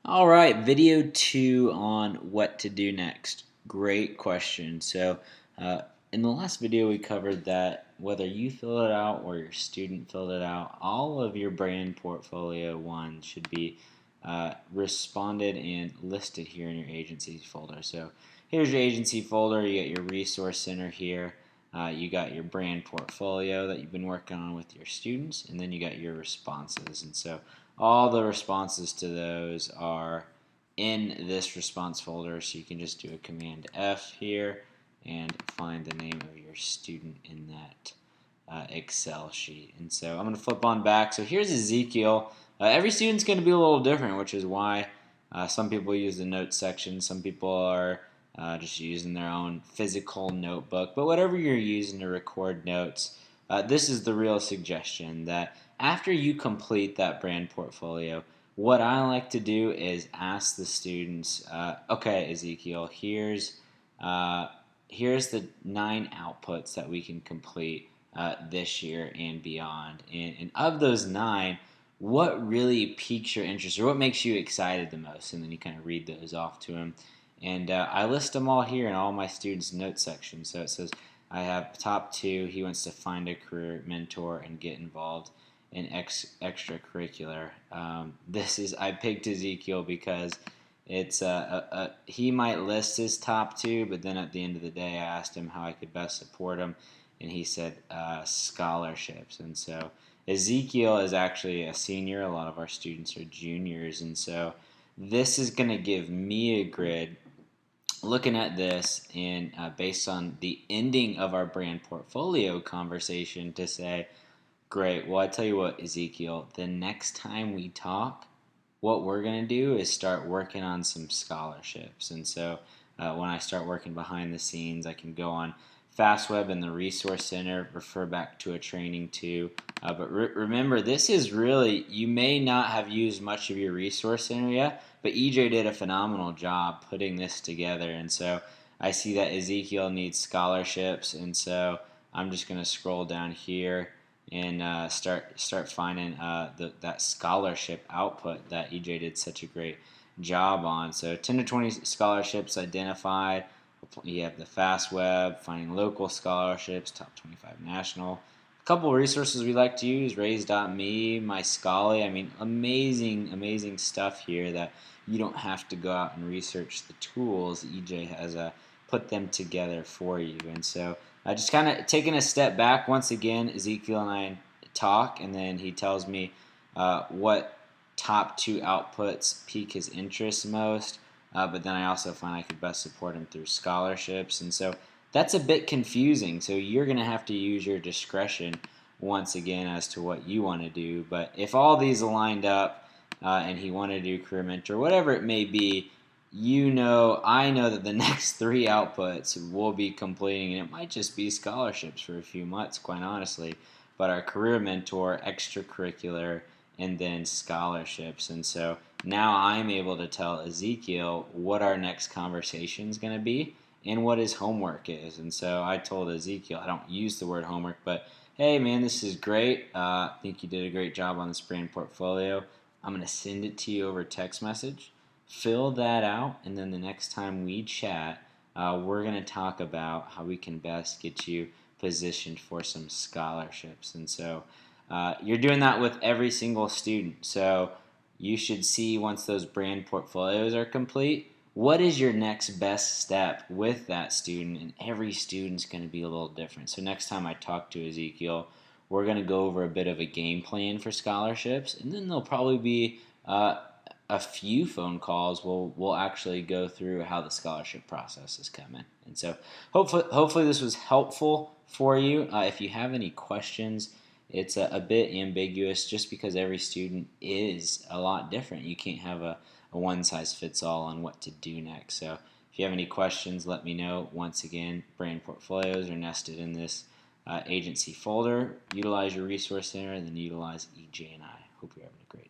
All right, video 2 on what to do next. Great question. Uh, in the last video, we covered that whether you fill it out or your student filled it out, all of your brand portfolio one should be responded and listed here in your agencies folder. So here's your agency folder. You got your resource center here. You got your brand portfolio that you've been working on with your students, and then you got your responses. And so all the responses to those are in this response folder, so you can just do a Command F here and find the name of your student in that Excel sheet. And so I'm going to flip on back. So here's Ezekiel. Every student's going to be a little different, which is why some people use the notes section. Some people are just using their own physical notebook. But whatever you're using to record notes, this is the real suggestion that after you complete that brand portfolio, what I like to do is ask the students, okay, Ezekiel, here's the 9 outputs that we can complete this year and beyond. And of those 9, what really piques your interest or what makes you excited the most? And then you kind of read those off to them. And I list them all here in all my students' notes section. So it says I have top 2. He wants to find a career mentor and get involved in extracurricular. I picked Ezekiel because it's he might list his top 2, but then at the end of the day, I asked him how I could best support him, and he said scholarships. And so Ezekiel is actually a senior. A lot of our students are juniors, and so this is going to give me a grid looking at this and based on the ending of our brand portfolio conversation to say, great, well, I tell you what, Ezekiel, the next time we talk, what we're going to do is start working on some scholarships. And so when I start working behind the scenes, I can go on FastWeb and the Resource Center, refer back to a training too. But remember, this is really, you may not have used much of your Resource Center yet, but EJ did a phenomenal job putting this together. And so I see that Ezekiel needs scholarships, and so I'm just going to scroll down here and start finding that scholarship output that EJ did such a great job on. So 10 to 20 scholarships identified. You have the FastWeb, finding local scholarships, top 25 national. A couple of resources we like to use, Raise.me, MyScholarly. I mean, amazing stuff here that you don't have to go out and research the tools. EJ has put them together for you. And so just kind of taking a step back once again, Ezekiel and I talk, and then he tells me what top 2 outputs pique his interest most. But then I also find I could best support him through scholarships, and so that's a bit confusing. So you're going to have to use your discretion once again as to what you want to do. But if all these aligned up and he wanted to do career mentor, whatever it may be, I know that the next 3 outputs we'll be completing, and it might just be scholarships for a few months, quite honestly, but our career mentor, extracurricular, and then scholarships. And so now I'm able to tell Ezekiel what our next conversation is going to be and what his homework is. And so I told Ezekiel, I don't use the word homework, but hey man, this is great. I think you did a great job on this brand portfolio. I'm going to send it to you over text message. Fill that out, and then the next time we chat, we're going to talk about how we can best get you positioned for some scholarships. And so you're doing that with every single student. So you should see once those brand portfolios are complete, what is your next best step with that student? And every student's going to be a little different. So next time I talk to Ezekiel, we're going to go over a bit of a game plan for scholarships, and then there'll probably be a few phone calls. We'll actually go through how the scholarship process is coming. And so hopefully this was helpful for you. If you have any questions, it's a bit ambiguous just because every student is a lot different. You can't have a one-size-fits-all on what to do next. So if you have any questions, let me know. Once again, brand portfolios are nested in this agency folder. Utilize your resource center and then utilize EJ and I. Hope you're having a great